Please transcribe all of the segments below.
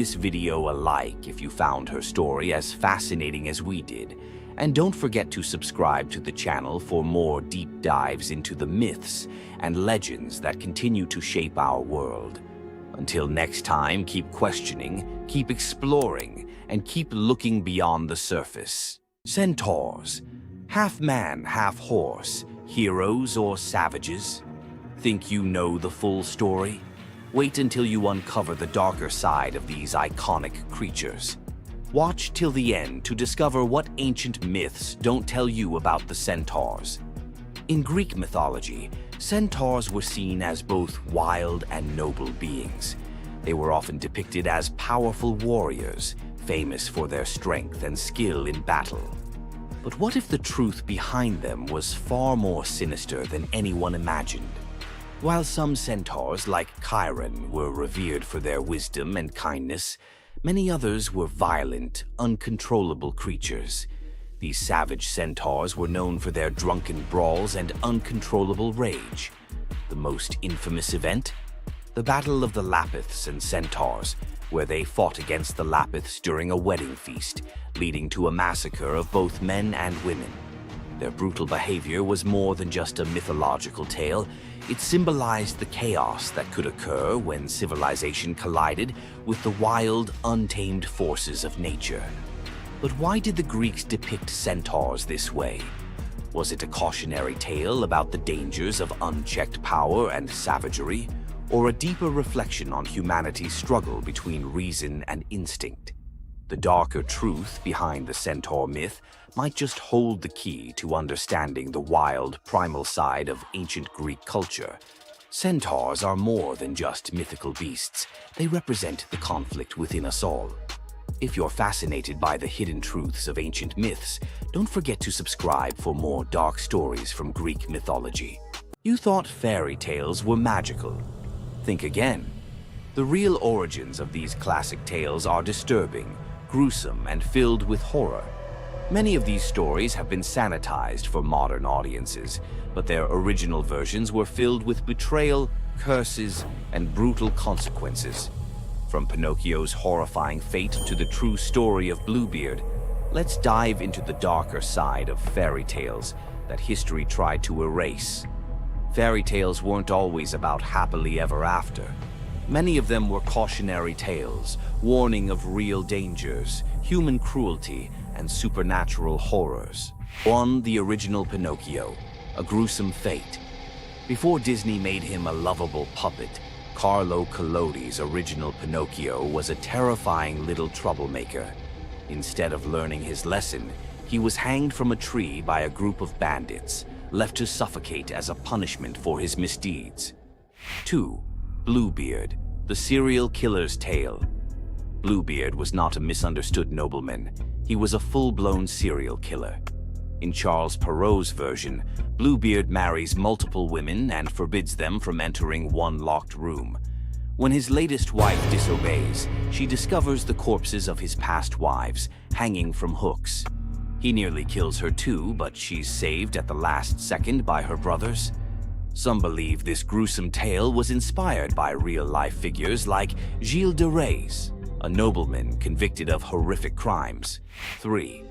This video a like if you found her story as fascinating as we did, and don't forget to subscribe to the channel for more deep dives into the myths and legends that continue to shape our world. Until next time, keep questioning, keep exploring, and keep looking beyond the surface. Centaurs, half man, half horse, heroes or savages? Think you know the full story? Wait until you uncover the darker side of these iconic creatures. Watch till the end to discover what ancient myths don't tell you about the Centaurs. In Greek mythology, Centaurs were seen as both wild and noble beings. They were often depicted as powerful warriors, famous for their strength and skill in battle. But what if the truth behind them was far more sinister than anyone imagined? While some centaurs, like Chiron, were revered for their wisdom and kindness, many others were violent, uncontrollable creatures. These savage centaurs were known for their drunken brawls and uncontrollable rage. The most infamous event? The Battle of the Lapiths and Centaurs, where they fought against the Lapiths during a wedding feast, leading to a massacre of both men and women. Their brutal behavior was more than just a mythological tale. It symbolized the chaos that could occur when civilization collided with the wild, untamed forces of nature. But why did the Greeks depict centaurs this way? Was it a cautionary tale about the dangers of unchecked power and savagery, or a deeper reflection on humanity's struggle between reason and instinct? The darker truth behind the centaur myth might just hold the key to understanding the wild, primal side of ancient Greek culture. Centaurs are more than just mythical beasts. They represent the conflict within us all. If you're fascinated by the hidden truths of ancient myths, don't forget to subscribe for more dark stories from Greek mythology. You thought fairy tales were magical. Think again. The real origins of these classic tales are disturbing, gruesome, and filled with horror. Many of these stories have been sanitized for modern audiences, but their original versions were filled with betrayal, curses, and brutal consequences. From Pinocchio's horrifying fate to the true story of Bluebeard, let's dive into the darker side of fairy tales that history tried to erase. Fairy tales weren't always about happily ever after. Many of them were cautionary tales, warning of real dangers, human cruelty, and supernatural horrors. One, the original Pinocchio, a gruesome fate. Before Disney made him a lovable puppet, Carlo Collodi's original Pinocchio was a terrifying little troublemaker. Instead of learning his lesson, he was hanged from a tree by a group of bandits, left to suffocate as a punishment for his misdeeds. 2. Bluebeard, the serial killer's tale. Bluebeard was not a misunderstood nobleman. He was a full-blown serial killer. In Charles Perrault's version, Bluebeard marries multiple women and forbids them from entering one locked room. When his latest wife disobeys, she discovers the corpses of his past wives hanging from hooks. He nearly kills her too, but she's saved at the last second by her brothers. Some believe this gruesome tale was inspired by real-life figures like Gilles de Rais, a nobleman convicted of horrific crimes. 3.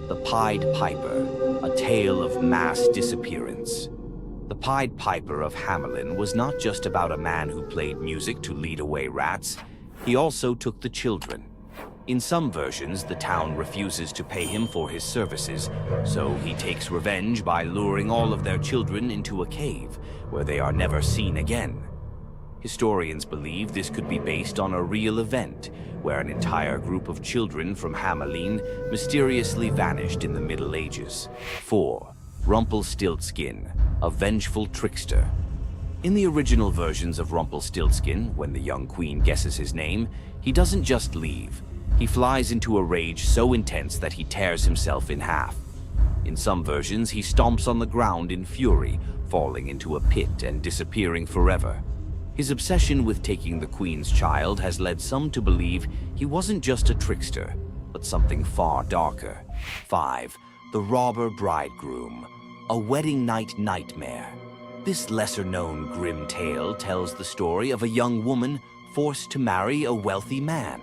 The Pied Piper, a tale of mass disappearance. The Pied Piper of Hamelin was not just about a man who played music to lead away rats. He also took the children. In some versions, the town refuses to pay him for his services, so he takes revenge by luring all of their children into a cave, where they are never seen again. Historians believe this could be based on a real event, where an entire group of children from Hamelin mysteriously vanished in the Middle Ages. 4. Rumpelstiltskin, a vengeful trickster. In the original versions of Rumpelstiltskin, when the young queen guesses his name, he doesn't just leave. He flies into a rage so intense that he tears himself in half. In some versions, he stomps on the ground in fury, falling into a pit and disappearing forever. His obsession with taking the queen's child has led some to believe he wasn't just a trickster, but something far darker. 5. The Robber Bridegroom, a wedding night nightmare. This lesser-known grim tale tells the story of a young woman forced to marry a wealthy man.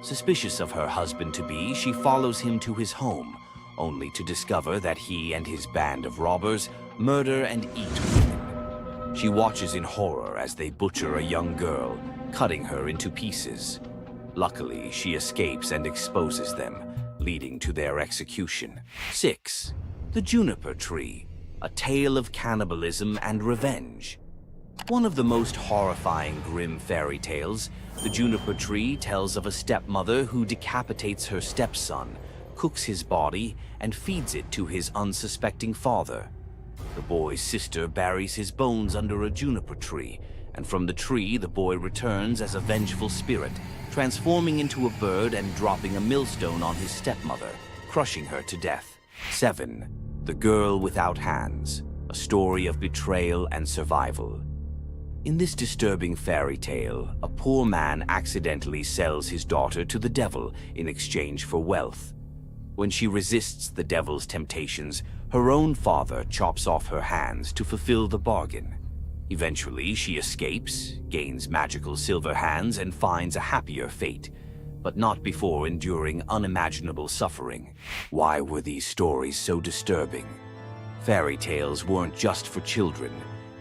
Suspicious of her husband-to-be, she follows him to his home, only to discover that he and his band of robbers murder and eat women. She watches in horror as they butcher a young girl, cutting her into pieces. Luckily, she escapes and exposes them, leading to their execution. 6. The Juniper Tree, a tale of cannibalism and revenge. One of the most horrifying grim fairy tales, The Juniper Tree tells of a stepmother who decapitates her stepson, cooks his body, and feeds it to his unsuspecting father. The boy's sister buries his bones under a juniper tree, and from the tree the boy returns as a vengeful spirit, transforming into a bird and dropping a millstone on his stepmother, crushing her to death. 7. The Girl Without Hands, a story of betrayal and survival. In this disturbing fairy tale, a poor man accidentally sells his daughter to the devil in exchange for wealth. When she resists the devil's temptations, her own father chops off her hands to fulfill the bargain. Eventually, she escapes, gains magical silver hands, and finds a happier fate, but not before enduring unimaginable suffering. Why were these stories so disturbing? Fairy tales weren't just for children.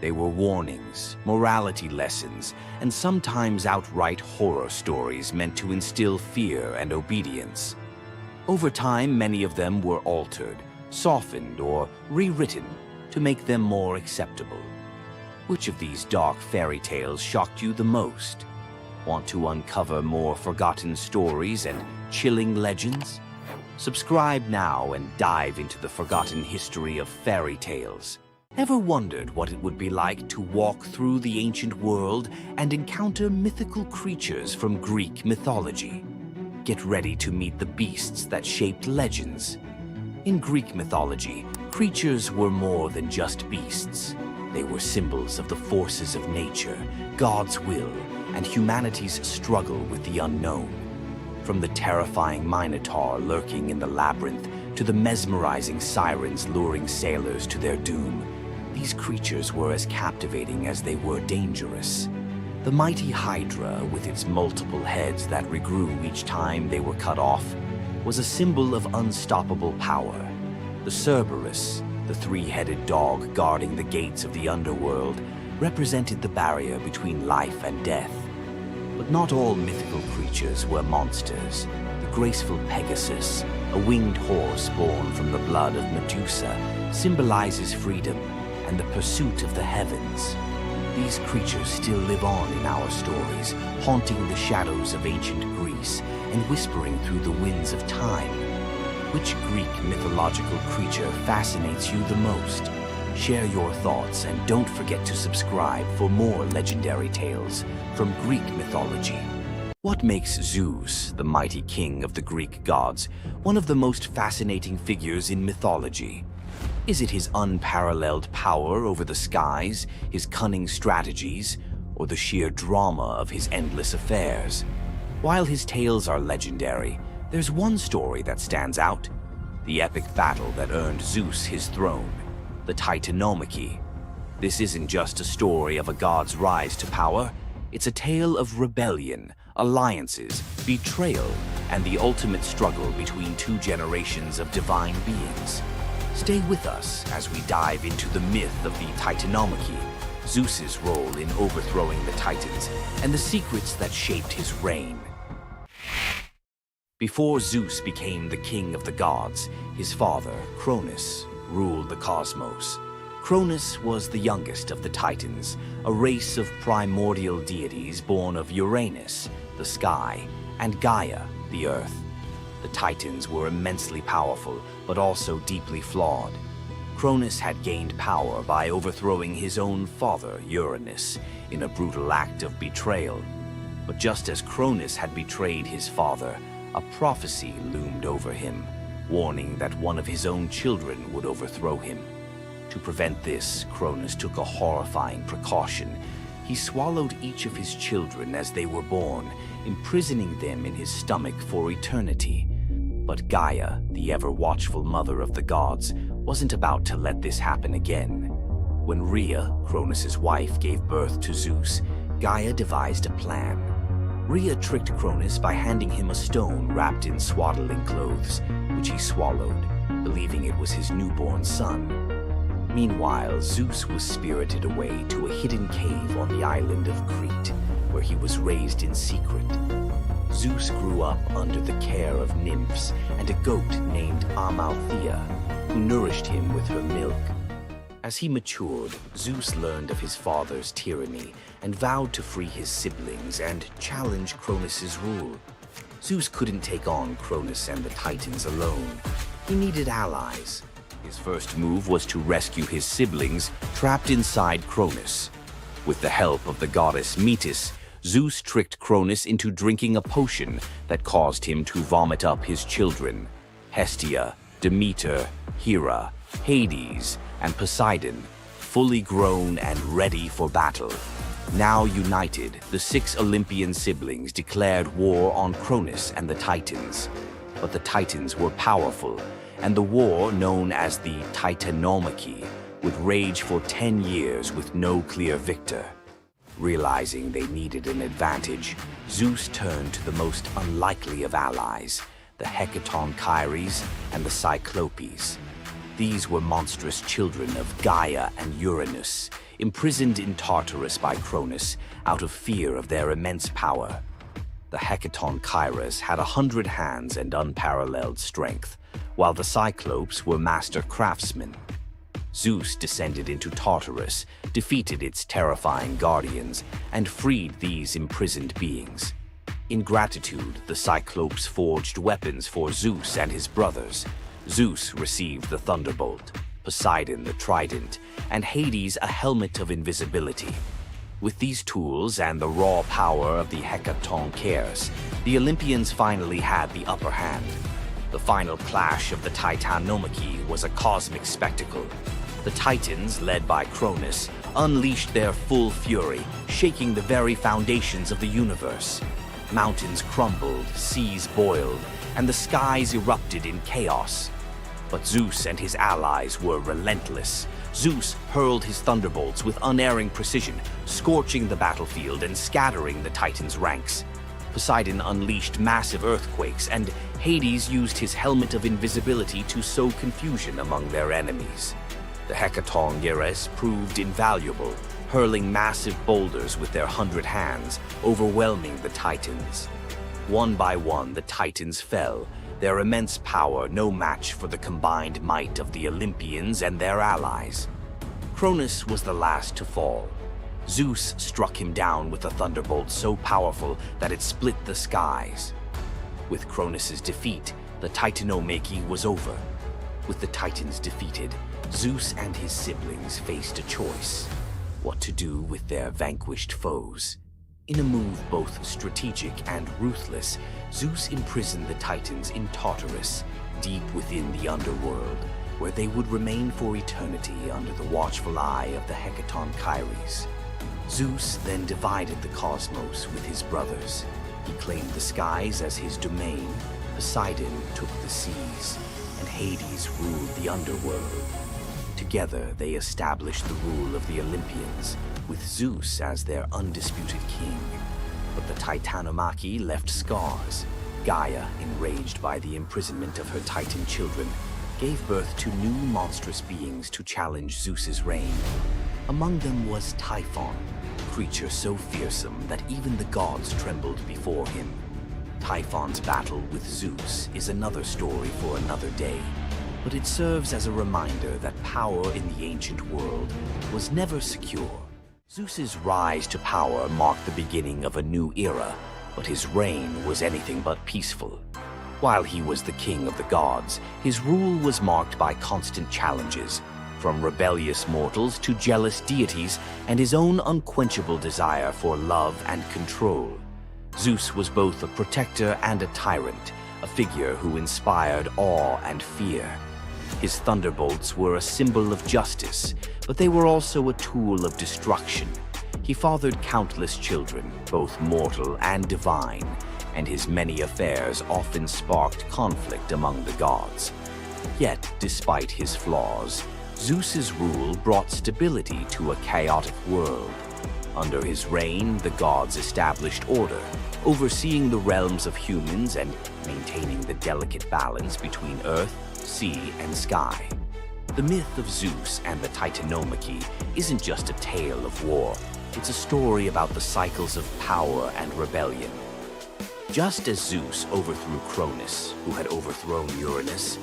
They were warnings, morality lessons, and sometimes outright horror stories meant to instill fear and obedience. Over time, many of them were altered, softened, or rewritten to make them more acceptable. Which of these dark fairy tales shocked you the most? Want to uncover more forgotten stories and chilling legends? Subscribe now and dive into the forgotten history of fairy tales. Ever wondered what it would be like to walk through the ancient world and encounter mythical creatures from Greek mythology? Get ready to meet the beasts that shaped legends. In Greek mythology, creatures were more than just beasts. They were symbols of the forces of nature, God's will, and humanity's struggle with the unknown. From the terrifying Minotaur lurking in the labyrinth to the mesmerizing sirens luring sailors to their doom, these creatures were as captivating as they were dangerous. The mighty Hydra, with its multiple heads that regrew each time they were cut off, was a symbol of unstoppable power. The Cerberus, the three-headed dog guarding the gates of the underworld, represented the barrier between life and death. But not all mythical creatures were monsters. The graceful Pegasus, a winged horse born from the blood of Medusa, symbolizes freedom and the pursuit of the heavens. These creatures still live on in our stories, haunting the shadows of ancient Greece and whispering through the winds of time. Which Greek mythological creature fascinates you the most? Share your thoughts and don't forget to subscribe for more legendary tales from Greek mythology. What makes Zeus, the mighty king of the Greek gods, one of the most fascinating figures in mythology? Is it his unparalleled power over the skies, his cunning strategies, or the sheer drama of his endless affairs? While his tales are legendary, there's one story that stands out: the epic battle that earned Zeus his throne, the Titanomachy. This isn't just a story of a god's rise to power, it's a tale of rebellion, alliances, betrayal, and the ultimate struggle between two generations of divine beings. Stay with us as we dive into the myth of the Titanomachy, Zeus's role in overthrowing the Titans, and the secrets that shaped his reign. Before Zeus became the king of the gods, his father, Cronus, ruled the cosmos. Cronus was the youngest of the Titans, a race of primordial deities born of Uranus, the sky, and Gaia, the earth. The Titans were immensely powerful, but also deeply flawed. Cronus had gained power by overthrowing his own father, Uranus, in a brutal act of betrayal. But just as Cronus had betrayed his father, a prophecy loomed over him, warning that one of his own children would overthrow him. To prevent this, Cronus took a horrifying precaution. He swallowed each of his children as they were born, imprisoning them in his stomach for eternity. But Gaia, the ever-watchful mother of the gods, wasn't about to let this happen again. When Rhea, Cronus's wife, gave birth to Zeus, Gaia devised a plan. Rhea tricked Cronus by handing him a stone wrapped in swaddling clothes, which he swallowed, believing it was his newborn son. Meanwhile, Zeus was spirited away to a hidden cave on the island of Crete, where he was raised in secret. Zeus grew up under the care of nymphs and a goat named Amalthea, who nourished him with her milk. As he matured, Zeus learned of his father's tyranny and vowed to free his siblings and challenge Cronus's rule. Zeus couldn't take on Cronus and the Titans alone. He needed allies. His first move was to rescue his siblings trapped inside Cronus. With the help of the goddess Metis, Zeus tricked Cronus into drinking a potion that caused him to vomit up his children, Hestia, Demeter, Hera, Hades, and Poseidon, fully grown and ready for battle. Now united, the 6 Olympian siblings declared war on Cronus and the Titans. But the Titans were powerful, and the war, known as the Titanomachy, would rage for 10 years with no clear victor. Realizing they needed an advantage, Zeus turned to the most unlikely of allies, the Hecatonchires and the Cyclopes. These were monstrous children of Gaia and Uranus, imprisoned in Tartarus by Cronus out of fear of their immense power. The Hecatonchires had 100 hands and unparalleled strength, while the Cyclopes were master craftsmen. Zeus descended into Tartarus, defeated its terrifying guardians, and freed these imprisoned beings. In gratitude, the Cyclopes forged weapons for Zeus and his brothers. Zeus received the thunderbolt, Poseidon the trident, and Hades a helmet of invisibility. With these tools and the raw power of the Hecatonchires, the Olympians finally had the upper hand. The final clash of the Titanomachy was a cosmic spectacle. The Titans, led by Cronus, unleashed their full fury, shaking the very foundations of the universe. Mountains crumbled, seas boiled, and the skies erupted in chaos. But Zeus and his allies were relentless. Zeus hurled his thunderbolts with unerring precision, scorching the battlefield and scattering the Titans' ranks. Poseidon unleashed massive earthquakes, and Hades used his helmet of invisibility to sow confusion among their enemies. The Hecatonchires proved invaluable, hurling massive boulders with their 100 hands, overwhelming the Titans. One by one, the Titans fell, their immense power no match for the combined might of the Olympians and their allies. Cronus was the last to fall. Zeus struck him down with a thunderbolt so powerful that it split the skies. With Cronus's defeat, the Titanomachy was over. With the Titans defeated, Zeus and his siblings faced a choice: what to do with their vanquished foes. In a move both strategic and ruthless, Zeus imprisoned the Titans in Tartarus, deep within the underworld, where they would remain for eternity under the watchful eye of the Hecatonchires. Zeus then divided the cosmos with his brothers. He claimed the skies as his domain, Poseidon took the seas, and Hades ruled the underworld. Together, they established the rule of the Olympians, with Zeus as their undisputed king. But the Titanomachy left scars. Gaia, enraged by the imprisonment of her Titan children, gave birth to new monstrous beings to challenge Zeus's reign. Among them was Typhon, a creature so fearsome that even the gods trembled before him. Typhon's battle with Zeus is another story for another day, but it serves as a reminder that power in the ancient world was never secure. Zeus's rise to power marked the beginning of a new era, but his reign was anything but peaceful. While he was the king of the gods, his rule was marked by constant challenges, from rebellious mortals to jealous deities and his own unquenchable desire for love and control. Zeus was both a protector and a tyrant, a figure who inspired awe and fear. His thunderbolts were a symbol of justice, but they were also a tool of destruction. He fathered countless children, both mortal and divine, and his many affairs often sparked conflict among the gods. Yet, despite his flaws, Zeus's rule brought stability to a chaotic world. Under his reign, the gods established order, overseeing the realms of humans and maintaining the delicate balance between earth, sea, and sky. The myth of Zeus and the Titanomachy isn't just a tale of war. It's a story about the cycles of power and rebellion. Just as Zeus overthrew Cronus, who had overthrown Uranus,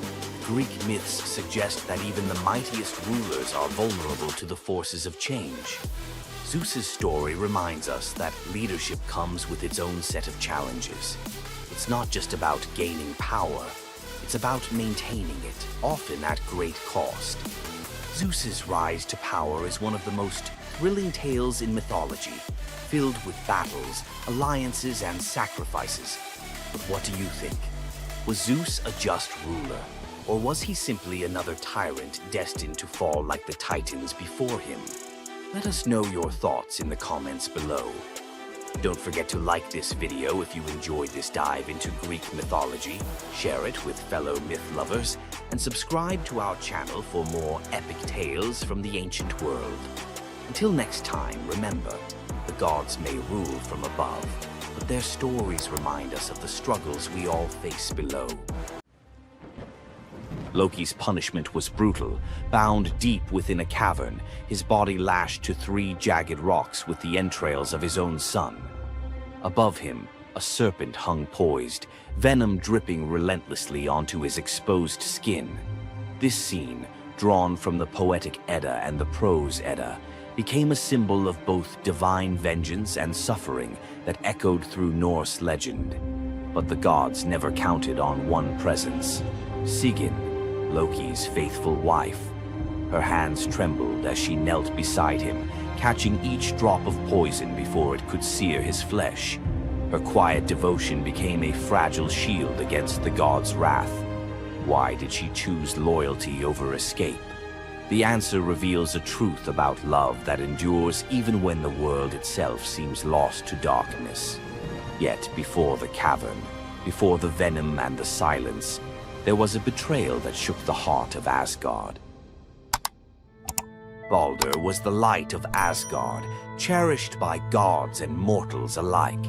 Greek myths suggest that even the mightiest rulers are vulnerable to the forces of change. Zeus's story reminds us that leadership comes with its own set of challenges. It's not just about gaining power, it's about maintaining it, often at great cost. Zeus's rise to power is one of the most thrilling tales in mythology, filled with battles, alliances, and sacrifices. But what do you think? Was Zeus a just ruler? Or was he simply another tyrant destined to fall like the Titans before him? Let us know your thoughts in the comments below. Don't forget to like this video if you enjoyed this dive into Greek mythology, share it with fellow myth lovers, and subscribe to our channel for more epic tales from the ancient world. Until next time, remember, the gods may rule from above, but their stories remind us of the struggles we all face below. Loki's punishment was brutal. Bound deep within a cavern, his body lashed to 3 jagged rocks with the entrails of his own son. Above him, a serpent hung poised, venom dripping relentlessly onto his exposed skin. This scene, drawn from the poetic Edda and the prose Edda, became a symbol of both divine vengeance and suffering that echoed through Norse legend. But the gods never counted on one presence: Sigyn, Loki's faithful wife. Her hands trembled as she knelt beside him, catching each drop of poison before it could sear his flesh. Her quiet devotion became a fragile shield against the god's wrath. Why did she choose loyalty over escape? The answer reveals a truth about love that endures even when the world itself seems lost to darkness. Yet before the cavern, before the venom and the silence, there was a betrayal that shook the heart of Asgard. Balder was the light of Asgard, cherished by gods and mortals alike.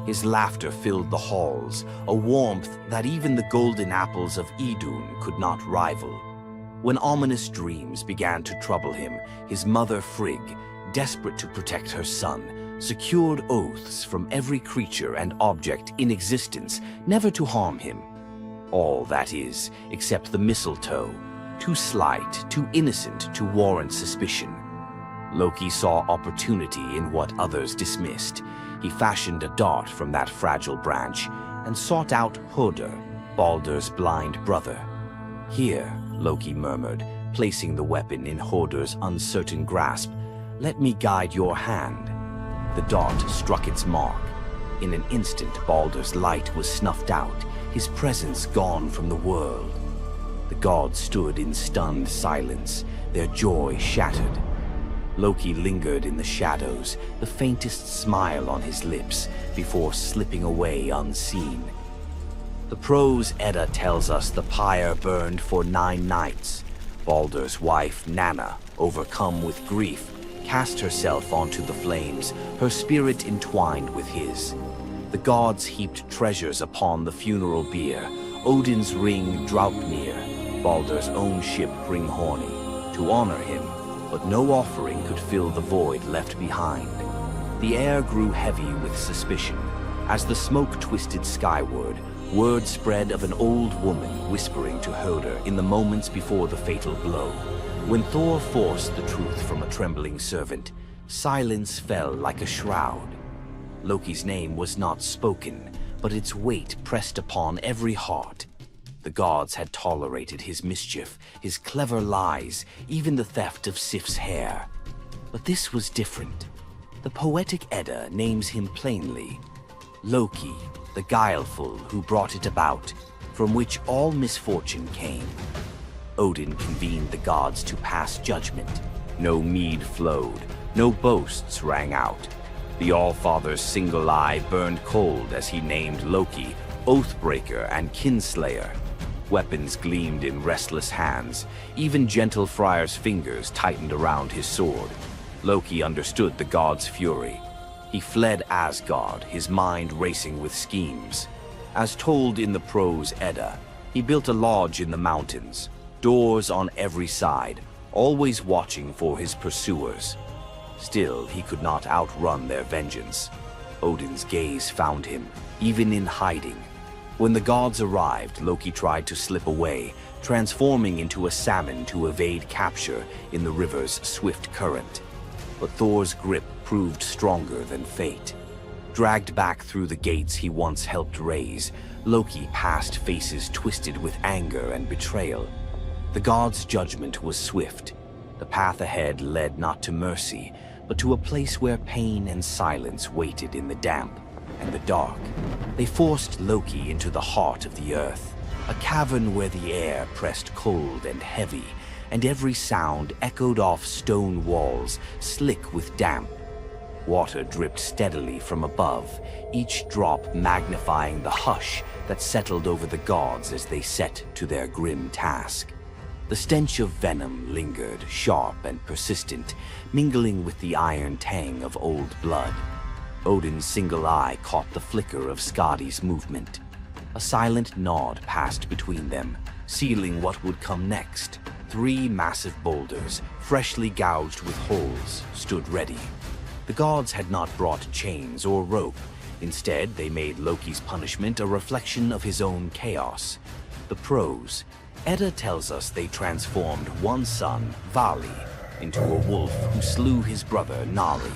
His laughter filled the halls, a warmth that even the golden apples of Idun could not rival. When ominous dreams began to trouble him, his mother Frigg, desperate to protect her son, secured oaths from every creature and object in existence never to harm him. All, that is, except the mistletoe, too slight, too innocent to warrant suspicion. Loki saw opportunity in what others dismissed. He fashioned a dart from that fragile branch and sought out Hoder, Balder's blind brother. "Here," Loki murmured, placing the weapon in Hoder's uncertain grasp, "let me guide your hand." The dart struck its mark. In an instant, Balder's light was snuffed out, his presence gone from the world. The gods stood in stunned silence, their joy shattered. Loki lingered in the shadows, the faintest smile on his lips, before slipping away unseen. The prose Edda tells us the pyre burned for 9 nights. Balder's wife, Nanna, overcome with grief, cast herself onto the flames, her spirit entwined with his. The gods heaped treasures upon the funeral bier, Odin's ring Draupnir, Balder's own ship Hringhorni, to honor him, but no offering could fill the void left behind. The air grew heavy with suspicion. As the smoke twisted skyward, word spread of an old woman whispering to Hoder in the moments before the fatal blow. When Thor forced the truth from a trembling servant, silence fell like a shroud. Loki's name was not spoken, but its weight pressed upon every heart. The gods had tolerated his mischief, his clever lies, even the theft of Sif's hair. But this was different. The poetic Edda names him plainly: Loki, the guileful who brought it about, from which all misfortune came. Odin convened the gods to pass judgment. No mead flowed, no boasts rang out. The All-Father's single eye burned cold as he named Loki Oathbreaker and Kinslayer. Weapons gleamed in restless hands. Even gentle Friar's fingers tightened around his sword. Loki understood the god's fury. He fled Asgard, his mind racing with schemes. As told in the prose Edda, he built a lodge in the mountains, doors on every side, always watching for his pursuers. Still, he could not outrun their vengeance. Odin's gaze found him, even in hiding. When the gods arrived, Loki tried to slip away, transforming into a salmon to evade capture in the river's swift current. But Thor's grip proved stronger than fate. Dragged back through the gates he once helped raise, Loki passed faces twisted with anger and betrayal. The god's judgment was swift. The path ahead led not to mercy, but to a place where pain and silence waited in the damp and the dark. They forced Loki into the heart of the earth, a cavern where the air pressed cold and heavy, and every sound echoed off stone walls, slick with damp. Water dripped steadily from above, each drop magnifying the hush that settled over the gods as they set to their grim task. The stench of venom lingered, sharp and persistent, mingling with the iron tang of old blood. Odin's single eye caught the flicker of Skadi's movement. A silent nod passed between them, sealing what would come next. 3 massive boulders, freshly gouged with holes, stood ready. The gods had not brought chains or rope. Instead, they made Loki's punishment a reflection of his own chaos. The prose. Edda tells us they transformed one son, Vali, into a wolf who slew his brother, Nari.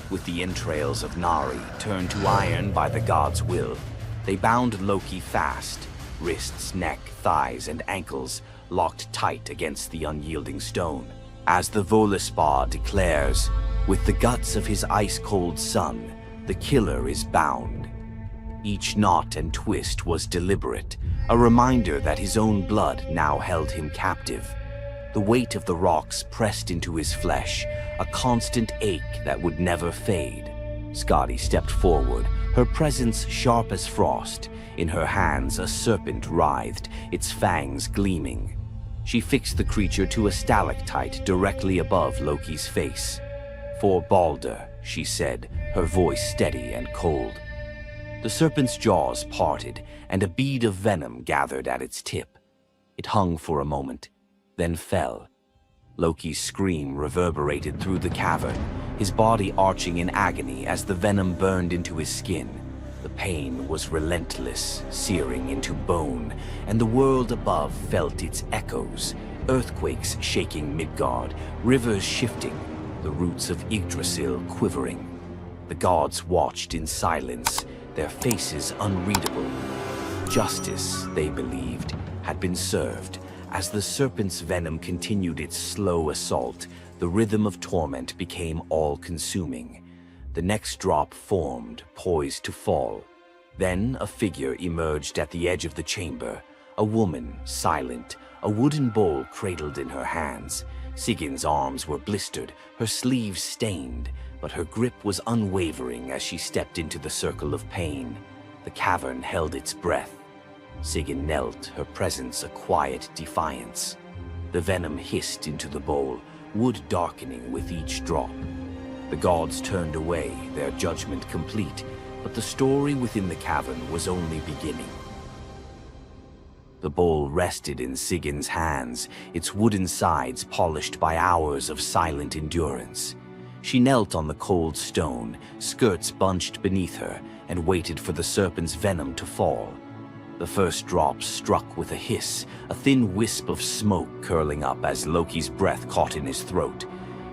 With the entrails of Nari turned to iron by the god's will, they bound Loki fast, wrists, neck, thighs, and ankles locked tight against the unyielding stone. As the Völuspá declares, with the guts of his ice-cold son, the killer is bound. Each knot and twist was deliberate, a reminder that his own blood now held him captive. The weight of the rocks pressed into his flesh, a constant ache that would never fade. Skadi stepped forward, her presence sharp as frost. In her hands, a serpent writhed, its fangs gleaming. She fixed the creature to a stalactite directly above Loki's face. "For Balder," she said, her voice steady and cold. The serpent's jaws parted, and a bead of venom gathered at its tip. It hung for a moment, then fell. Loki's scream reverberated through the cavern, his body arching in agony as the venom burned into his skin. The pain was relentless, searing into bone, and the world above felt its echoes, earthquakes shaking Midgard, rivers shifting, the roots of Yggdrasil quivering. The gods watched in silence, their faces unreadable. Justice, they believed, had been served. As the serpent's venom continued its slow assault, the rhythm of torment became all-consuming. The next drop formed, poised to fall. Then a figure emerged at the edge of the chamber, a woman, silent, a wooden bowl cradled in her hands. Sigin's arms were blistered, her sleeves stained, but her grip was unwavering as she stepped into the circle of pain. The cavern held its breath. Sigyn knelt, her presence a quiet defiance. The venom hissed into the bowl, wood darkening with each drop. The gods turned away, their judgment complete, but the story within the cavern was only beginning. The bowl rested in Sigyn's hands, its wooden sides polished by hours of silent endurance. She knelt on the cold stone, skirts bunched beneath her, and waited for the serpent's venom to fall. The first drop struck with a hiss, a thin wisp of smoke curling up as Loki's breath caught in his throat.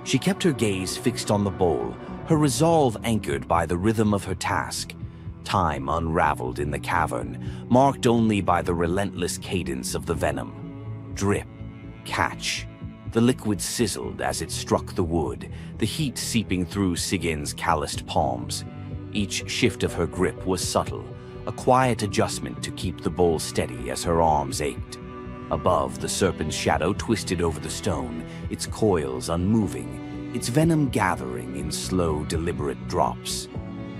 She kept her gaze fixed on the bowl, her resolve anchored by the rhythm of her task. Time unraveled in the cavern, marked only by the relentless cadence of the venom. Drip, catch. The liquid sizzled as it struck the wood, the heat seeping through Sigyn's calloused palms. Each shift of her grip was subtle, a quiet adjustment to keep the bowl steady as her arms ached. Above, the serpent's shadow twisted over the stone, its coils unmoving, its venom gathering in slow, deliberate drops.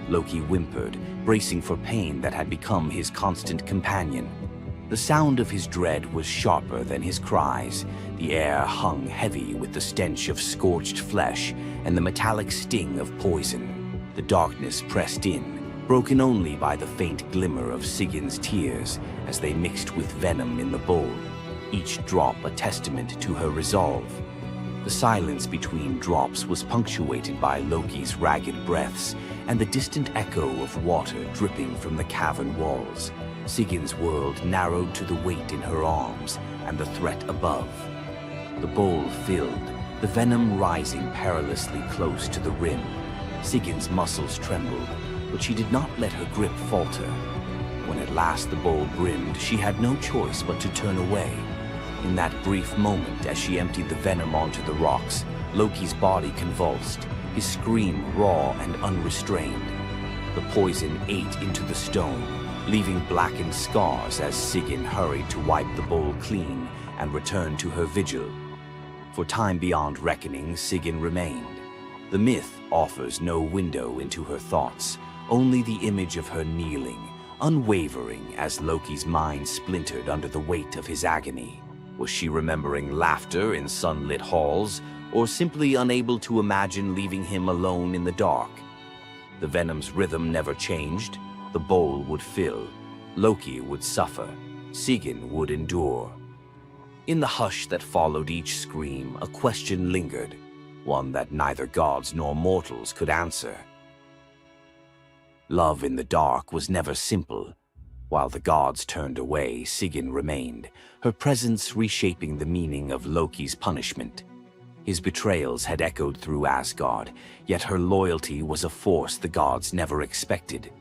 Loki whimpered, bracing for pain that had become his constant companion. The The sound of his dread was sharper than his cries. The air hung heavy with the stench of scorched flesh and the metallic sting of poison. The darkness pressed in, broken only by the faint glimmer of Sigin's tears as they mixed with venom in the bowl, each drop a testament to her resolve. The silence between drops was punctuated by Loki's ragged breaths and the distant echo of water dripping from the cavern walls. Sigin's world narrowed to the weight in her arms and the threat above. The bowl filled, the venom rising perilously close to the rim. Sigin's muscles trembled, but she did not let her grip falter. When at last the bowl brimmed, she had no choice but to turn away. In that brief moment, as she emptied the venom onto the rocks, Loki's body convulsed, his scream raw and unrestrained. The poison ate into the stone, leaving blackened scars as Sigyn hurried to wipe the bowl clean and return to her vigil. For time beyond reckoning, Sigyn remained. The myth offers no window into her thoughts, only the image of her kneeling, unwavering as Loki's mind splintered under the weight of his agony. Was she remembering laughter in sunlit halls, or simply unable to imagine leaving him alone in the dark? The venom's rhythm never changed. The bowl would fill. Loki would suffer. Sigyn would endure. In the hush that followed each scream, a question lingered, one that neither gods nor mortals could answer. Love in the dark was never simple. While the gods turned away, Sigyn remained, her presence reshaping the meaning of Loki's punishment. His betrayals had echoed through Asgard, yet her loyalty was a force the gods never expected.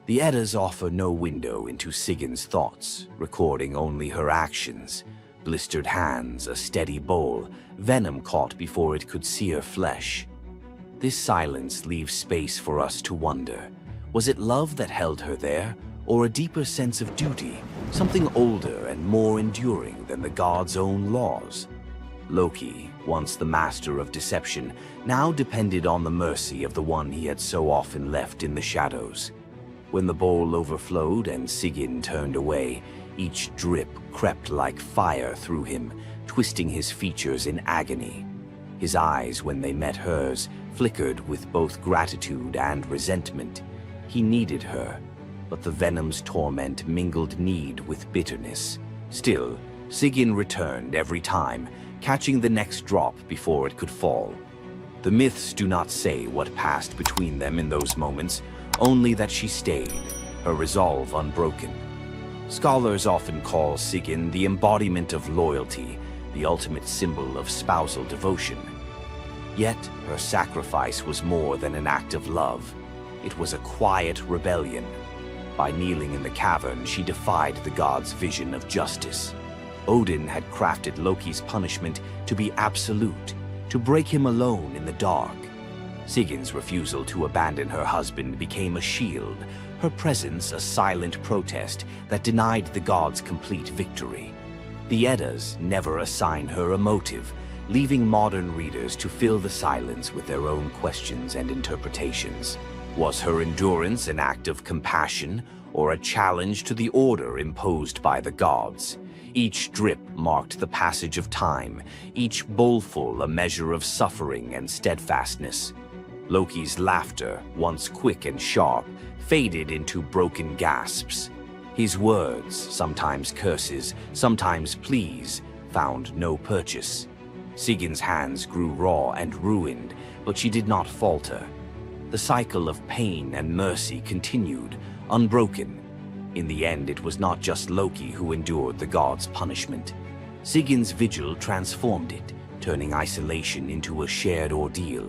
The Eddas offer no window into Sigyn's thoughts, recording only her actions. Blistered hands, a steady bowl, venom caught before it could sear flesh. This silence leaves space for us to wonder. Was it love that held her there, or a deeper sense of duty, something older and more enduring than the gods' own laws? Loki, once the master of deception, now depended on the mercy of the one he had so often left in the shadows. When the bowl overflowed and Sigyn turned away, each drip crept like fire through him, twisting his features in agony. His eyes, when they met hers, flickered with both gratitude and resentment. He needed her, but the venom's torment mingled need with bitterness. Still, Sigyn returned every time, catching the next drop before it could fall. The myths do not say what passed between them in those moments, only that she stayed, her resolve unbroken. Scholars often call Sigyn the embodiment of loyalty, the ultimate symbol of spousal devotion. Yet, her sacrifice was more than an act of love. It was a quiet rebellion. By kneeling in the cavern, she defied the gods' vision of justice. Odin had crafted Loki's punishment to be absolute, to break him alone in the dark. Sigyn's refusal to abandon her husband became a shield, her presence a silent protest that denied the gods complete victory. The Eddas never assign her a motive, leaving modern readers to fill the silence with their own questions and interpretations. Was her endurance an act of compassion or a challenge to the order imposed by the gods? Each drip marked the passage of time, each bowlful a measure of suffering and steadfastness. Loki's laughter, once quick and sharp, faded into broken gasps. His words, sometimes curses, sometimes pleas, found no purchase. Sigyn's hands grew raw and ruined, but she did not falter. The cycle of pain and mercy continued, unbroken. In the end, it was not just Loki who endured the gods' punishment. Sigyn's vigil transformed it, turning isolation into a shared ordeal.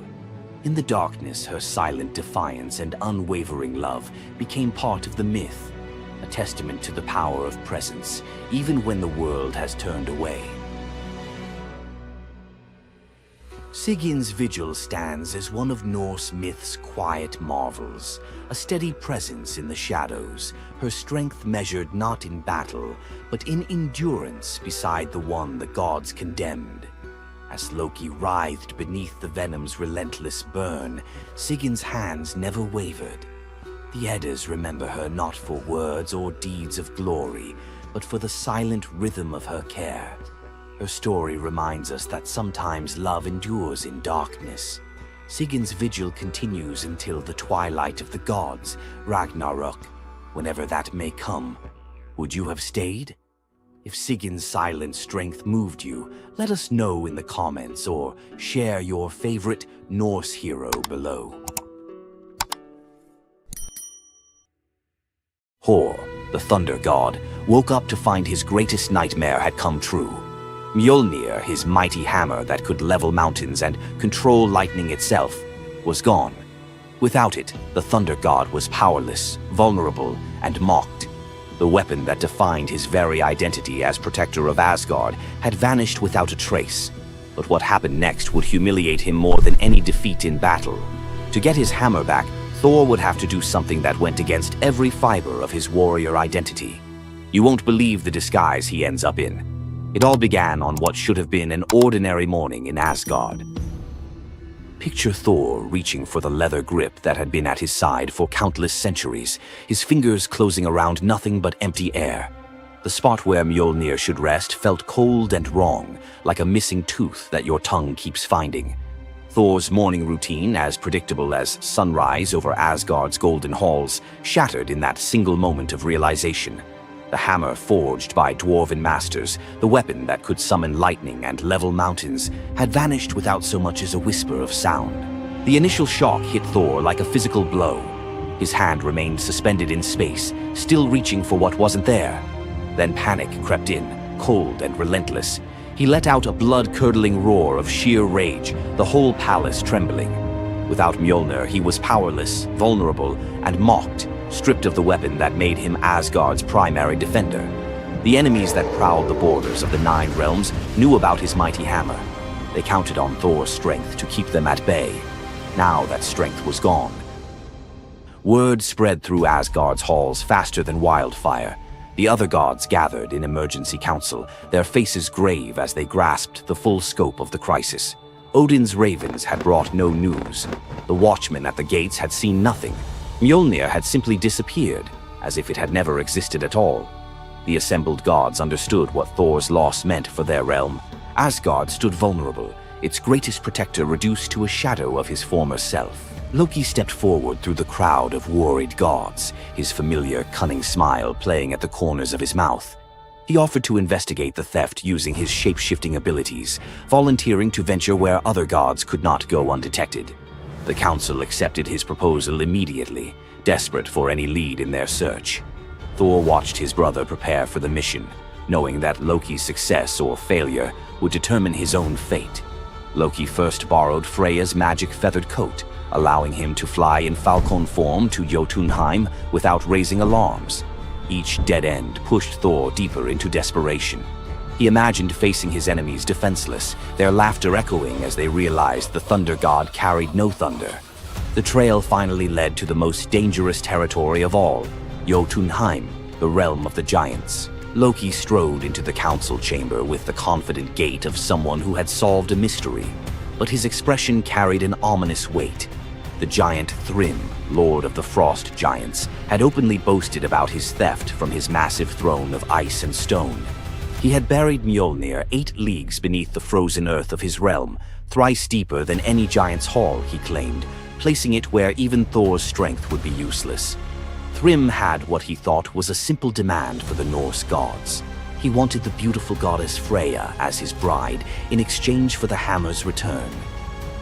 In the darkness, her silent defiance and unwavering love became part of the myth, a testament to the power of presence, even when the world has turned away. Sigyn's vigil stands as one of Norse myth's quiet marvels, a steady presence in the shadows, her strength measured not in battle, but in endurance beside the one the gods condemned. As Loki writhed beneath the venom's relentless burn, Sigyn's hands never wavered. The Eddas remember her not for words or deeds of glory, but for the silent rhythm of her care. Her story reminds us that sometimes love endures in darkness. Sigin's vigil continues until the twilight of the gods, Ragnarok, whenever that may come. Would you have stayed? If Sigin's silent strength moved you, let us know in the comments or share your favorite Norse hero below. Hor, the thunder god, woke up to find his greatest nightmare had come true. Mjolnir, his mighty hammer that could level mountains and control lightning itself, was gone. Without it, the thunder god was powerless, vulnerable, and mocked. The weapon that defined his very identity as protector of Asgard had vanished without a trace. But what happened next would humiliate him more than any defeat in battle. To get his hammer back, Thor would have to do something that went against every fiber of his warrior identity. You won't believe the disguise he ends up in. It all began on what should have been an ordinary morning in Asgard. Picture Thor reaching for the leather grip that had been at his side for countless centuries, his fingers closing around nothing but empty air. The spot where Mjolnir should rest felt cold and wrong, like a missing tooth that your tongue keeps finding. Thor's morning routine, as predictable as sunrise over Asgard's golden halls, shattered in that single moment of realization. The hammer forged by dwarven masters, the weapon that could summon lightning and level mountains, had vanished without so much as a whisper of sound. The initial shock hit Thor like a physical blow. His hand remained suspended in space, still reaching for what wasn't there. Then panic crept in, cold and relentless. He let out a blood-curdling roar of sheer rage, the whole palace trembling. Without Mjolnir, he was powerless, vulnerable, and mocked, stripped of the weapon that made him Asgard's primary defender. The enemies that prowled the borders of the Nine Realms knew about his mighty hammer. They counted on Thor's strength to keep them at bay. Now that strength was gone. Word spread through Asgard's halls faster than wildfire. The other gods gathered in emergency council, their faces grave as they grasped the full scope of the crisis. Odin's ravens had brought no news. The watchmen at the gates had seen nothing. Mjolnir had simply disappeared, as if it had never existed at all. The assembled gods understood what Thor's loss meant for their realm. Asgard stood vulnerable, its greatest protector reduced to a shadow of his former self. Loki stepped forward through the crowd of worried gods, his familiar, cunning smile playing at the corners of his mouth. He offered to investigate the theft using his shape-shifting abilities, volunteering to venture where other gods could not go undetected. The council accepted his proposal immediately, desperate for any lead in their search. Thor watched his brother prepare for the mission, knowing that Loki's success or failure would determine his own fate. Loki first borrowed Freya's magic feathered coat, allowing him to fly in falcon form to Jotunheim without raising alarms. Each dead end pushed Thor deeper into desperation. He imagined facing his enemies defenseless, their laughter echoing as they realized the thunder god carried no thunder. The trail finally led to the most dangerous territory of all, Jotunheim, the realm of the giants. Loki strode into the council chamber with the confident gait of someone who had solved a mystery, but his expression carried an ominous weight. The giant Thrym, lord of the frost giants, had openly boasted about his theft from his massive throne of ice and stone. He had buried Mjolnir 8 leagues beneath the frozen earth of his realm, thrice deeper than any giant's hall, he claimed, placing it where even Thor's strength would be useless. Thrym had what he thought was a simple demand for the Norse gods. He wanted the beautiful goddess Freya as his bride in exchange for the hammer's return.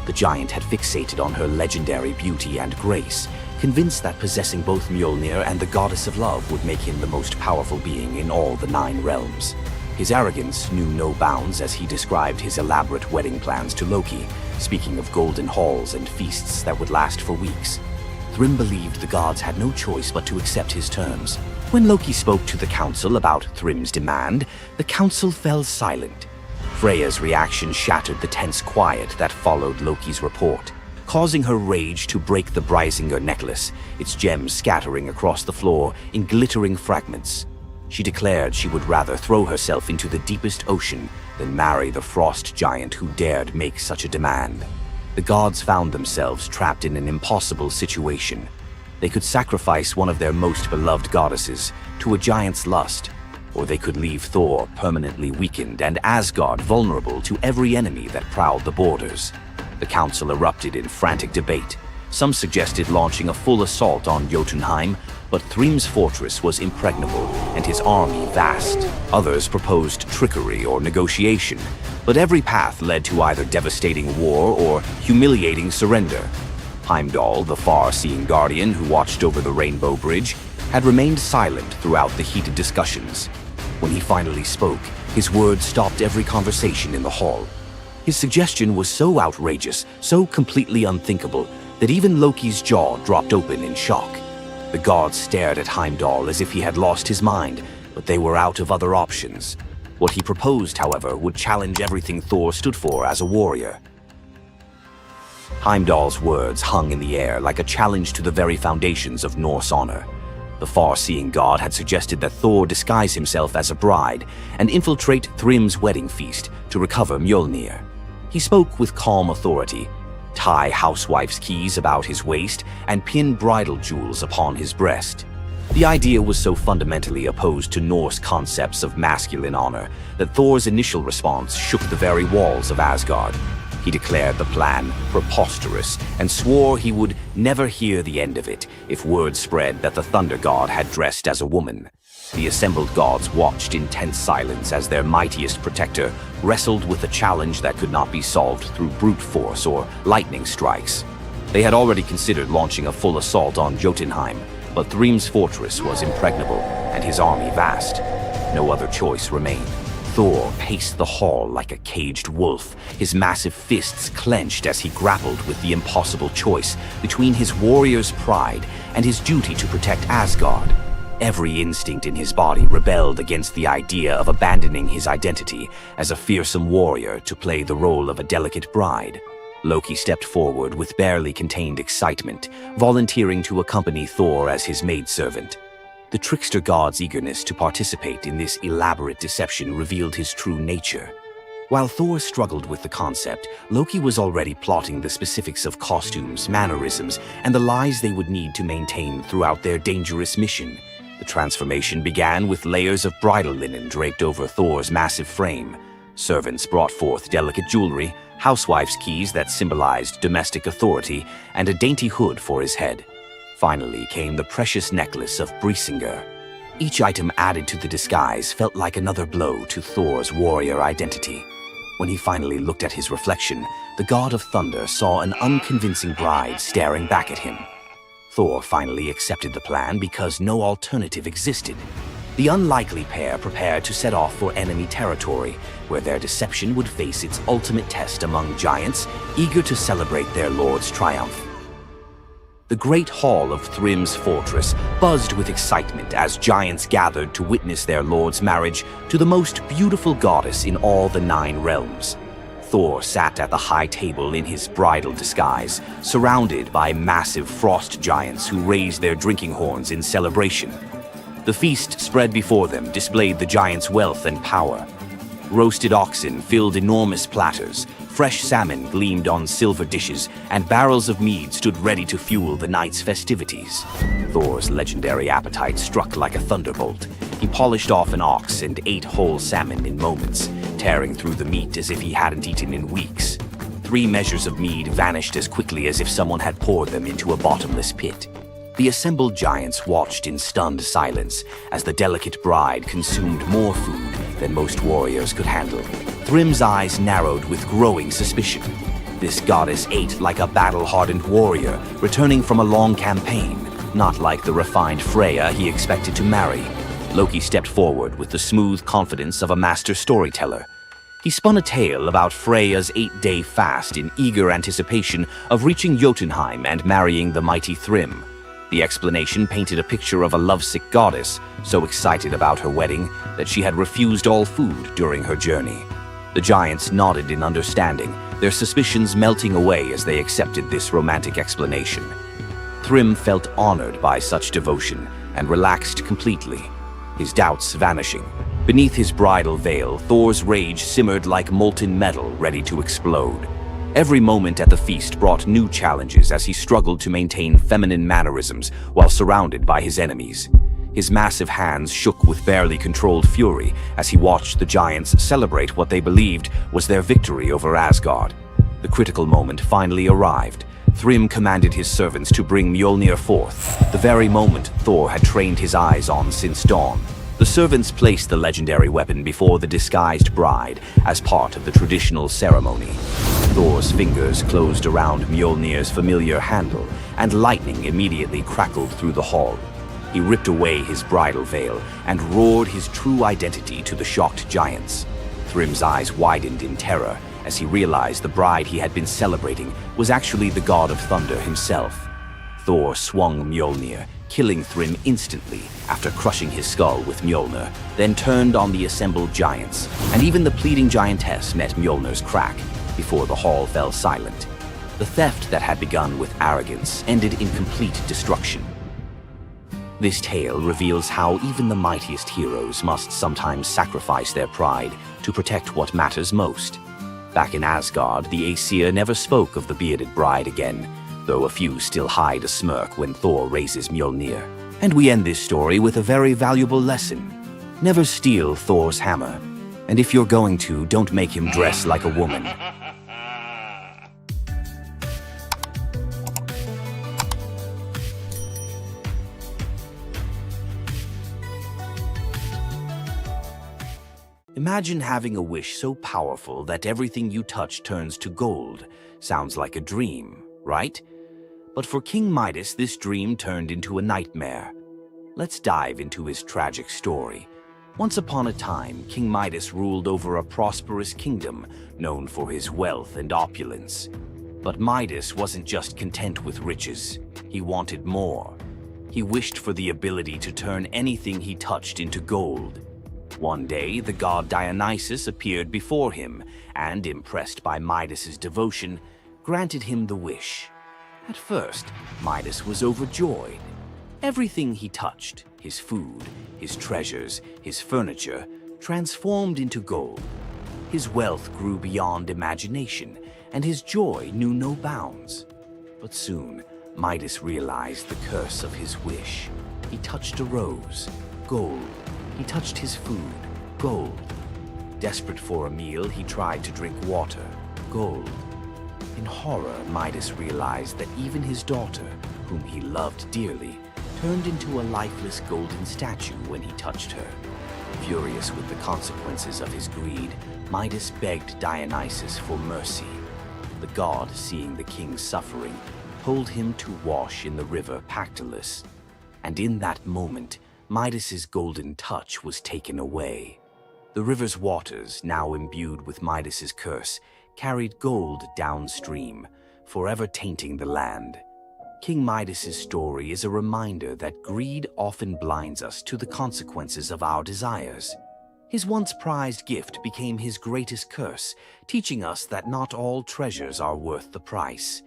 The giant had fixated on her legendary beauty and grace, convinced that possessing both Mjolnir and the goddess of love would make him the most powerful being in all the 9 realms. His arrogance knew no bounds as he described his elaborate wedding plans to Loki, speaking of golden halls and feasts that would last for weeks. Thrym believed the gods had no choice but to accept his terms. When Loki spoke to the council about Thrym's demand, the council fell silent. Freya's reaction shattered the tense quiet that followed Loki's report, causing her rage to break the Brysinger necklace, its gems scattering across the floor in glittering fragments. She declared she would rather throw herself into the deepest ocean than marry the frost giant who dared make such a demand. The gods found themselves trapped in an impossible situation. They could sacrifice one of their most beloved goddesses to a giant's lust, or they could leave Thor permanently weakened and Asgard vulnerable to every enemy that prowled the borders. The council erupted in frantic debate. Some suggested launching a full assault on Jotunheim, but Thrym's fortress was impregnable and his army vast. Others proposed trickery or negotiation, but every path led to either devastating war or humiliating surrender. Heimdall, the far-seeing guardian who watched over the Rainbow Bridge, had remained silent throughout the heated discussions. When he finally spoke, his words stopped every conversation in the hall. His suggestion was so outrageous, so completely unthinkable, that even Loki's jaw dropped open in shock. The gods stared at Heimdall as if he had lost his mind, but they were out of other options. What he proposed, however, would challenge everything Thor stood for as a warrior. Heimdall's words hung in the air like a challenge to the very foundations of Norse honor. The far-seeing god had suggested that Thor disguise himself as a bride and infiltrate Thrym's wedding feast to recover Mjolnir. He spoke with calm authority, tie housewife's keys about his waist, and pin bridal jewels upon his breast. The idea was so fundamentally opposed to Norse concepts of masculine honor that Thor's initial response shook the very walls of Asgard. He declared the plan preposterous and swore he would never hear the end of it if word spread that the Thunder God had dressed as a woman. The assembled gods watched in tense silence as their mightiest protector wrestled with a challenge that could not be solved through brute force or lightning strikes. They had already considered launching a full assault on Jotunheim, but Thrym's fortress was impregnable and his army vast. No other choice remained. Thor paced the hall like a caged wolf, his massive fists clenched as he grappled with the impossible choice between his warrior's pride and his duty to protect Asgard. Every instinct in his body rebelled against the idea of abandoning his identity as a fearsome warrior to play the role of a delicate bride. Loki stepped forward with barely contained excitement, volunteering to accompany Thor as his maidservant. The trickster god's eagerness to participate in this elaborate deception revealed his true nature. While Thor struggled with the concept, Loki was already plotting the specifics of costumes, mannerisms, and the lies they would need to maintain throughout their dangerous mission. The transformation began with layers of bridal linen draped over Thor's massive frame. Servants brought forth delicate jewelry, housewife's keys that symbolized domestic authority, and a dainty hood for his head. Finally came the precious necklace of Brisingar. Each item added to the disguise felt like another blow to Thor's warrior identity. When he finally looked at his reflection, the god of thunder saw an unconvincing bride staring back at him. Thor finally accepted the plan because no alternative existed. The unlikely pair prepared to set off for enemy territory, where their deception would face its ultimate test among giants, eager to celebrate their lord's triumph. The great hall of Thrym's fortress buzzed with excitement as giants gathered to witness their lord's marriage to the most beautiful goddess in all the 9 realms. Thor sat at the high table in his bridal disguise, surrounded by massive frost giants who raised their drinking horns in celebration. The feast spread before them displayed the giants' wealth and power. Roasted oxen filled enormous platters, fresh salmon gleamed on silver dishes, and barrels of mead stood ready to fuel the night's festivities. Thor's legendary appetite struck like a thunderbolt. He polished off an ox and ate whole salmon in moments, tearing through the meat as if he hadn't eaten in weeks. 3 measures of mead vanished as quickly as if someone had poured them into a bottomless pit. The assembled giants watched in stunned silence as the delicate bride consumed more food than most warriors could handle. Thrym's eyes narrowed with growing suspicion. This goddess ate like a battle-hardened warrior, returning from a long campaign, not like the refined Freya he expected to marry. Loki stepped forward with the smooth confidence of a master storyteller. He spun a tale about Freya's 8-day fast in eager anticipation of reaching Jotunheim and marrying the mighty Thrym. The explanation painted a picture of a lovesick goddess, so excited about her wedding that she had refused all food during her journey. The giants nodded in understanding, their suspicions melting away as they accepted this romantic explanation. Thrym felt honored by such devotion and relaxed completely, his doubts vanishing. Beneath his bridal veil, Thor's rage simmered like molten metal ready to explode. Every moment at the feast brought new challenges as he struggled to maintain feminine mannerisms while surrounded by his enemies. His massive hands shook with barely controlled fury as he watched the giants celebrate what they believed was their victory over Asgard. The critical moment finally arrived. Thrym commanded his servants to bring Mjolnir forth, the very moment Thor had trained his eyes on since dawn. The servants placed the legendary weapon before the disguised bride as part of the traditional ceremony. Thor's fingers closed around Mjolnir's familiar handle, and lightning immediately crackled through the hall. He ripped away his bridal veil and roared his true identity to the shocked giants. Thrym's eyes widened in terror as he realized the bride he had been celebrating was actually the god of thunder himself. Thor swung Mjolnir, killing Thrym instantly after crushing his skull with Mjolnir, then turned on the assembled giants, and even the pleading giantess met Mjolnir's crack before the hall fell silent. The theft that had begun with arrogance ended in complete destruction. This tale reveals how even the mightiest heroes must sometimes sacrifice their pride to protect what matters most. Back in Asgard, the Aesir never spoke of the bearded bride again, though a few still hide a smirk when Thor raises Mjolnir. And we end this story with a very valuable lesson. Never steal Thor's hammer. And if you're going to, don't make him dress like a woman. Imagine having a wish so powerful that everything you touch turns to gold. Sounds like a dream, right? But for King Midas, this dream turned into a nightmare. Let's dive into his tragic story. Once upon a time, King Midas ruled over a prosperous kingdom known for his wealth and opulence. But Midas wasn't just content with riches. He wanted more. He wished for the ability to turn anything he touched into gold. One day, the god Dionysus appeared before him and, impressed by Midas's devotion, granted him the wish. At first, Midas was overjoyed. Everything he touched, his food, his treasures, his furniture, transformed into gold. His wealth grew beyond imagination, and his joy knew no bounds. But soon, Midas realized the curse of his wish. He touched a rose, gold. He touched his food, gold. Desperate for a meal, he tried to drink water, gold. In horror, Midas realized that even his daughter, whom he loved dearly, turned into a lifeless golden statue when he touched her. Furious with the consequences of his greed, Midas begged Dionysus for mercy. The god, seeing the king's suffering, told him to wash in the river Pactolus. And in that moment, Midas's golden touch was taken away. The river's waters, now imbued with Midas's curse, carried gold downstream, forever tainting the land. King Midas's story is a reminder that greed often blinds us to the consequences of our desires. His once prized gift became his greatest curse, teaching us that not all treasures are worth the price.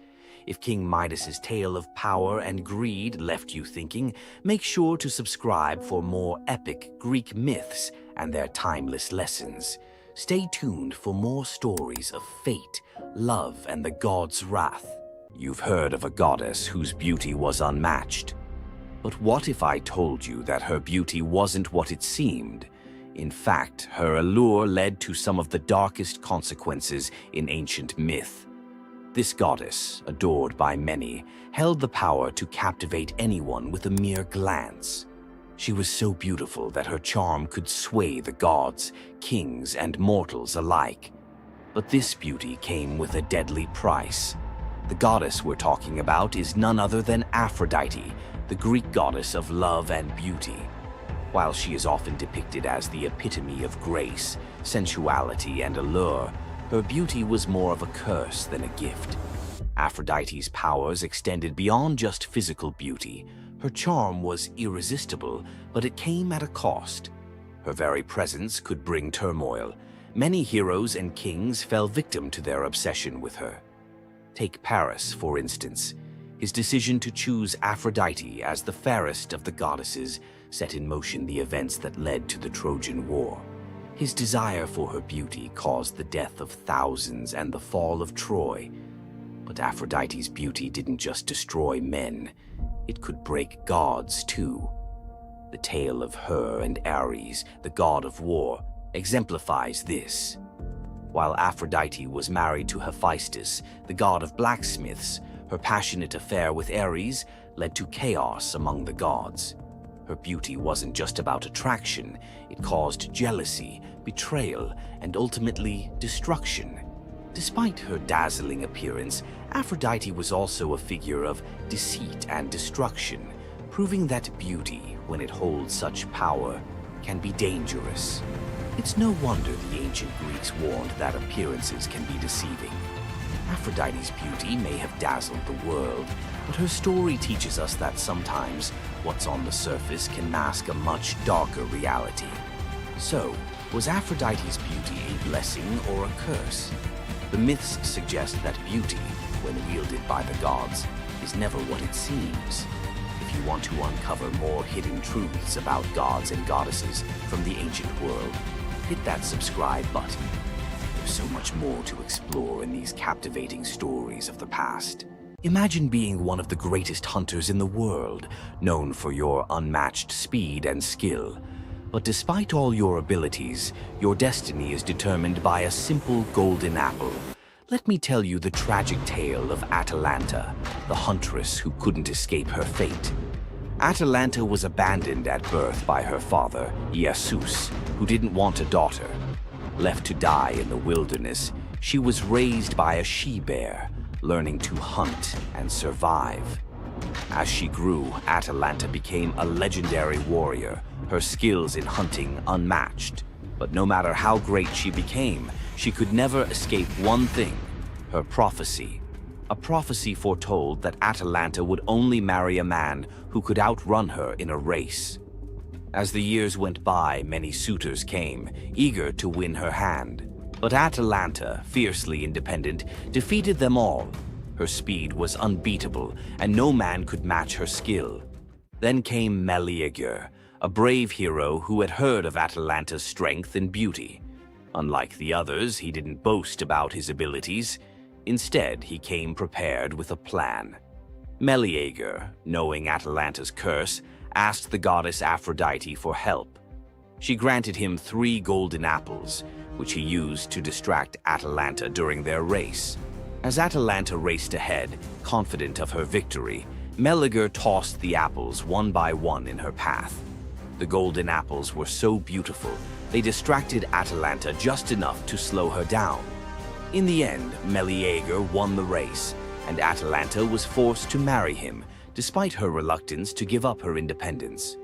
If King Midas's tale of power and greed left you thinking, make sure to subscribe for more epic Greek myths and their timeless lessons. Stay tuned for more stories of fate, love, and the god's wrath. You've heard of a goddess whose beauty was unmatched. But what if I told you that her beauty wasn't what it seemed? In fact, her allure led to some of the darkest consequences in ancient myth. This goddess, adored by many, held the power to captivate anyone with a mere glance. She was so beautiful that her charm could sway the gods, kings, and mortals alike. But this beauty came with a deadly price. The goddess we're talking about is none other than Aphrodite, the Greek goddess of love and beauty. While she is often depicted as the epitome of grace, sensuality, and allure, her beauty was more of a curse than a gift. Aphrodite's powers extended beyond just physical beauty. Her charm was irresistible, but it came at a cost. Her very presence could bring turmoil. Many heroes and kings fell victim to their obsession with her. Take Paris, for instance. His decision to choose Aphrodite as the fairest of the goddesses set in motion the events that led to the Trojan War. His desire for her beauty caused the death of thousands and the fall of Troy. But Aphrodite's beauty didn't just destroy men. It could break gods, too. The tale of her and Ares, the god of war, exemplifies this. While Aphrodite was married to Hephaestus, the god of blacksmiths, her passionate affair with Ares led to chaos among the gods. Her beauty wasn't just about attraction, it caused jealousy, betrayal, and ultimately destruction. Despite her dazzling appearance, Aphrodite was also a figure of deceit and destruction, proving that beauty, when it holds such power, can be dangerous. It's no wonder the ancient Greeks warned that appearances can be deceiving. Aphrodite's beauty may have dazzled the world, but her story teaches us that sometimes what's on the surface can mask a much darker reality. So, was Aphrodite's beauty a blessing or a curse? The myths suggest that beauty, when wielded by the gods, is never what it seems. If you want to uncover more hidden truths about gods and goddesses from the ancient world, hit that subscribe button. There's so much more to explore in these captivating stories of the past. Imagine being one of the greatest hunters in the world, known for your unmatched speed and skill. But despite all your abilities, your destiny is determined by a simple golden apple. Let me tell you the tragic tale of Atalanta, the huntress who couldn't escape her fate. Atalanta was abandoned at birth by her father, Zeus, who didn't want a daughter. Left to die in the wilderness, she was raised by a she-bear, learning to hunt and survive. As she grew, Atalanta became a legendary warrior, her skills in hunting unmatched. But no matter how great she became, she could never escape one thing, her prophecy. A prophecy foretold that Atalanta would only marry a man who could outrun her in a race. As the years went by, many suitors came, eager to win her hand. But Atalanta, fiercely independent, defeated them all. Her speed was unbeatable, and no man could match her skill. Then came Medea, a brave hero who had heard of Atalanta's strength and beauty. Unlike the others, he didn't boast about his abilities. Instead, he came prepared with a plan. Medea, knowing Atalanta's curse, asked the goddess Aphrodite for help. She granted him 3 golden apples, which he used to distract Atalanta during their race. As Atalanta raced ahead, confident of her victory, Medea tossed the apples one by one in her path. The golden apples were so beautiful, they distracted Atalanta just enough to slow her down. In the end, Medea won the race, and Atalanta was forced to marry him, despite her reluctance to give up her independence.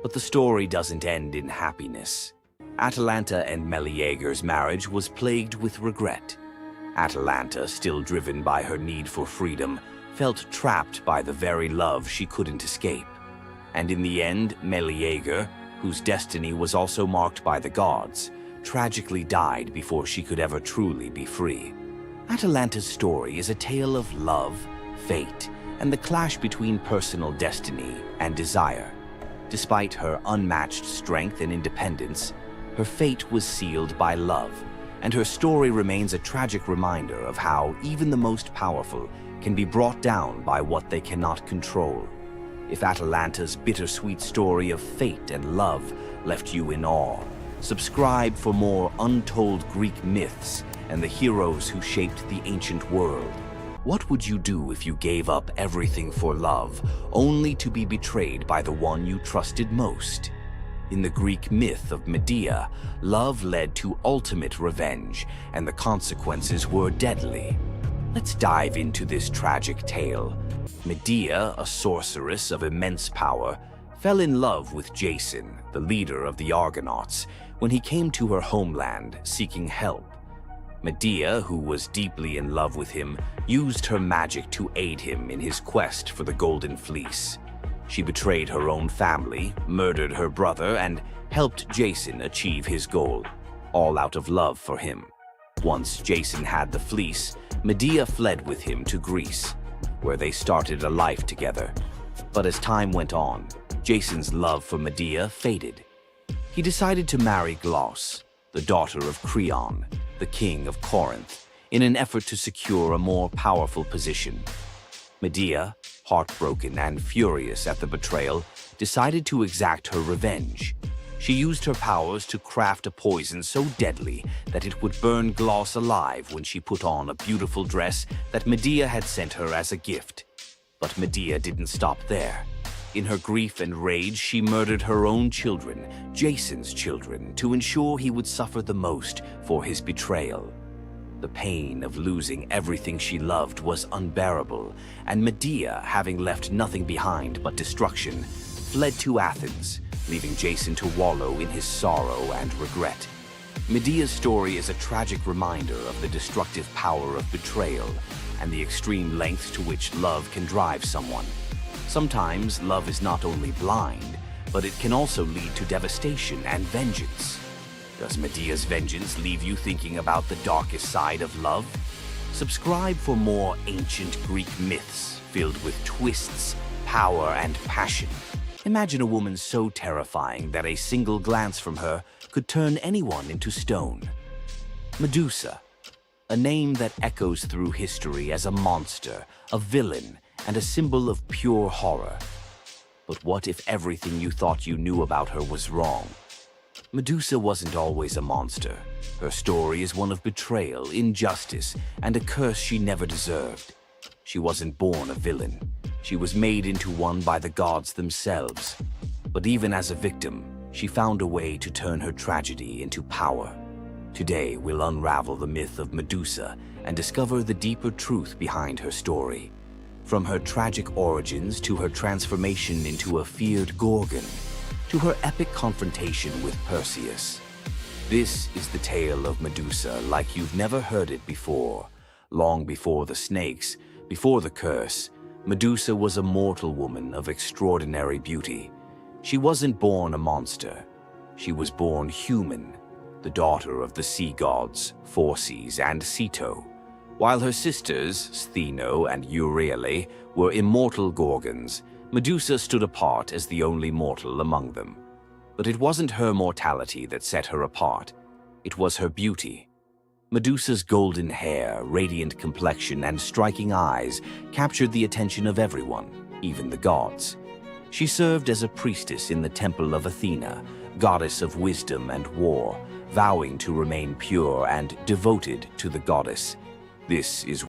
But the story doesn't end in happiness. Atalanta and Medea's marriage was plagued with regret. Atalanta, still driven by her need for freedom, felt trapped by the very love she couldn't escape. And in the end, Medea, whose destiny was also marked by the gods, tragically died before she could ever truly be free. Atalanta's story is a tale of love, fate, and the clash between personal destiny and desire. Despite her unmatched strength and independence, her fate was sealed by love, and her story remains a tragic reminder of how even the most powerful can be brought down by what they cannot control. If Atalanta's bittersweet story of fate and love left you in awe, subscribe for more untold Greek myths and the heroes who shaped the ancient world. What would you do if you gave up everything for love, only to be betrayed by the one you trusted most? In the Greek myth of Medea, love led to ultimate revenge, and the consequences were deadly. Let's dive into this tragic tale. Medea, a sorceress of immense power, fell in love with Jason, the leader of the Argonauts, when he came to her homeland seeking help. Medea, who was deeply in love with him, used her magic to aid him in his quest for the Golden Fleece. She betrayed her own family, murdered her brother, and helped Jason achieve his goal, all out of love for him. Once Jason had the fleece, Medea fled with him to Greece, where they started a life together. But as time went on, Jason's love for Medea faded. He decided to marry Glauce, the daughter of Creon, the king of Corinth, in an effort to secure a more powerful position. Medea, heartbroken and furious at the betrayal, decided to exact her revenge. She used her powers to craft a poison so deadly that it would burn Glauce alive when she put on a beautiful dress that Medea had sent her as a gift. But Medea didn't stop there. In her grief and rage, she murdered her own children, Jason's children, to ensure he would suffer the most for his betrayal. The pain of losing everything she loved was unbearable, and Medea, having left nothing behind but destruction, fled to Athens, leaving Jason to wallow in his sorrow and regret. Medea's story is a tragic reminder of the destructive power of betrayal and the extreme lengths to which love can drive someone. Sometimes love is not only blind, but it can also lead to devastation and vengeance. Does Medea's vengeance leave you thinking about the darkest side of love? Subscribe for more ancient Greek myths filled with twists, power, and passion. Imagine a woman so terrifying that a single glance from her could turn anyone into stone. Medusa, a name that echoes through history as a monster, a villain, and a symbol of pure horror. But what if everything you thought you knew about her was wrong? Medusa wasn't always a monster. Her story is one of betrayal, injustice, and a curse she never deserved. She wasn't born a villain. She was made into one by the gods themselves. But even as a victim, she found a way to turn her tragedy into power. Today, we'll unravel the myth of Medusa and discover the deeper truth behind her story. From her tragic origins to her transformation into a feared Gorgon, to her epic confrontation with Perseus. This is the tale of Medusa like you've never heard it before. Long before the snakes, before the curse, Medusa was a mortal woman of extraordinary beauty. She wasn't born a monster. She was born human, the daughter of the sea gods, Phorcys and Ceto. While her sisters, Stheno and Euryale, were immortal Gorgons, Medusa stood apart as the only mortal among them. But it wasn't her mortality that set her apart. It was her beauty. Medusa's golden hair, radiant complexion, and striking eyes captured the attention of everyone, even the gods. She served as a priestess in the temple of Athena, goddess of wisdom and war, vowing to remain pure and devoted to the goddess. This is